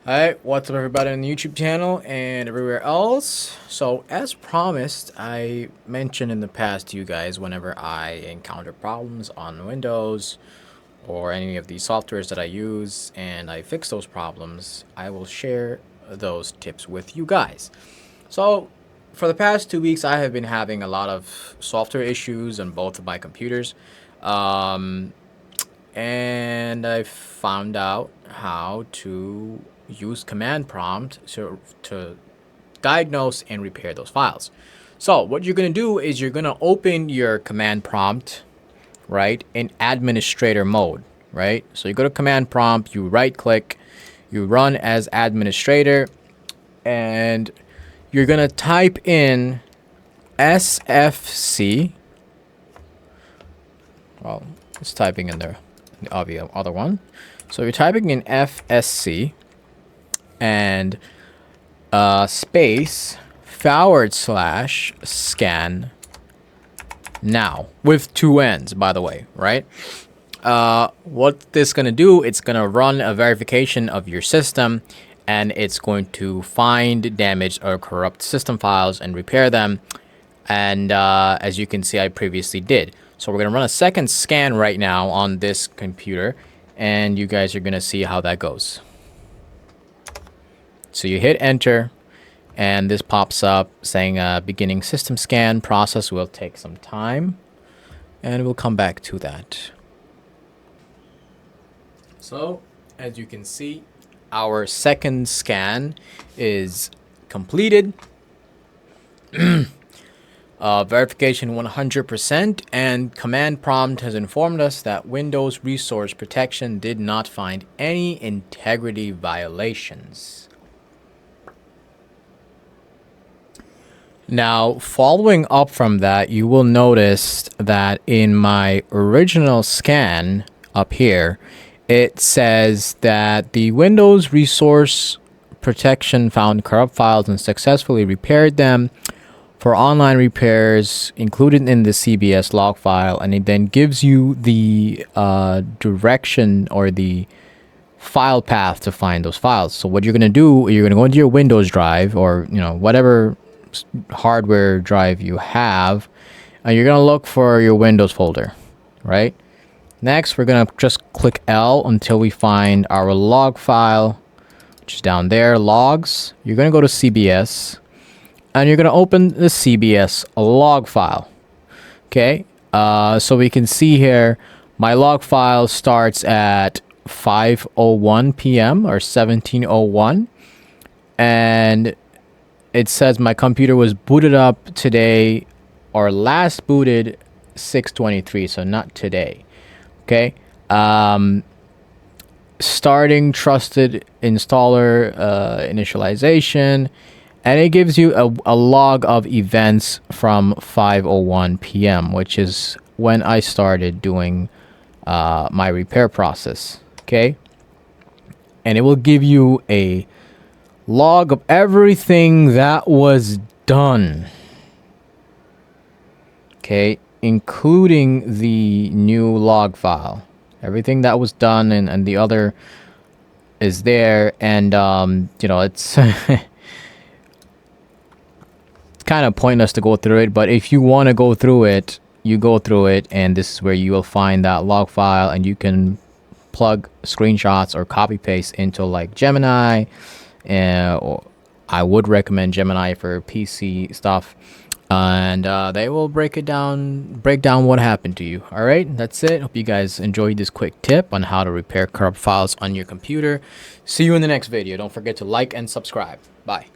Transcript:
Alright, what's up everybody on the YouTube channel and everywhere else? So as promised, I mentioned in the past to you guys whenever I encounter problems on Windows or any of the softwares that I use and I fix those problems, I will share those tips with you guys. So for the past 2 weeks, I have been having a lot of software issues on both of my computers. And I found out how to use command prompt to diagnose and repair those files. So what you're going to do is you're going to open your command prompt, right, in administrator mode, right? So you go to command prompt, you right click, you run as administrator, and you're going to type in SFC. Well, it's typing in there. The other one. So you're typing in FSC and space / scan now with 2 N's, by the way, right? What this is going to do, it's going to run a verification of your system and it's going to find damaged or corrupt system files and repair them. And as you can see, I previously did. So we're going to run a second scan right now on this computer, and you guys are going to see how that goes. So you hit enter, and this pops up saying beginning system scan. Process will take some time, and we'll come back to that. So as you can see, our second scan is completed. Verification 100%, and command prompt has informed us that Windows Resource Protection did not find any integrity violations. Now, following up from that, you will notice that in my original scan up here, it says that the Windows Resource Protection found corrupt files and successfully repaired them for online repairs included in the CBS log file, and it then gives you the direction or the file path to find those files. So what you're going to do, you're going to go into your Windows drive or whatever hardware drive you have, and you're going to look for your Windows folder, right? Next, we're going to just click L until we find our log file, which is down there, logs. You're going to go to CBS. And you're going to open the CBS log file. Okay, so we can see here, my log file starts at 5:01 p.m. or 17:01. And it says my computer was booted up today or last booted 6:23, so not today. Okay, starting trusted installer initialization. And it gives you a log of events from 5:01 p.m., which is when I started doing my repair process. Okay. And it will give you a log of everything that was done. Okay. Including the new log file. Everything that was done and the other is there. And, it's... kind of pointless to go through it, but if you want to go through it, you go through it, and this is where you will find that log file, and you can plug screenshots or copy paste into like Gemini, or I would recommend Gemini for PC stuff, and they will break down what happened to you. All right, that's it. Hope you guys enjoyed this quick tip on how to repair corrupt files on your computer. See you in the next video. Don't forget to like and subscribe. Bye.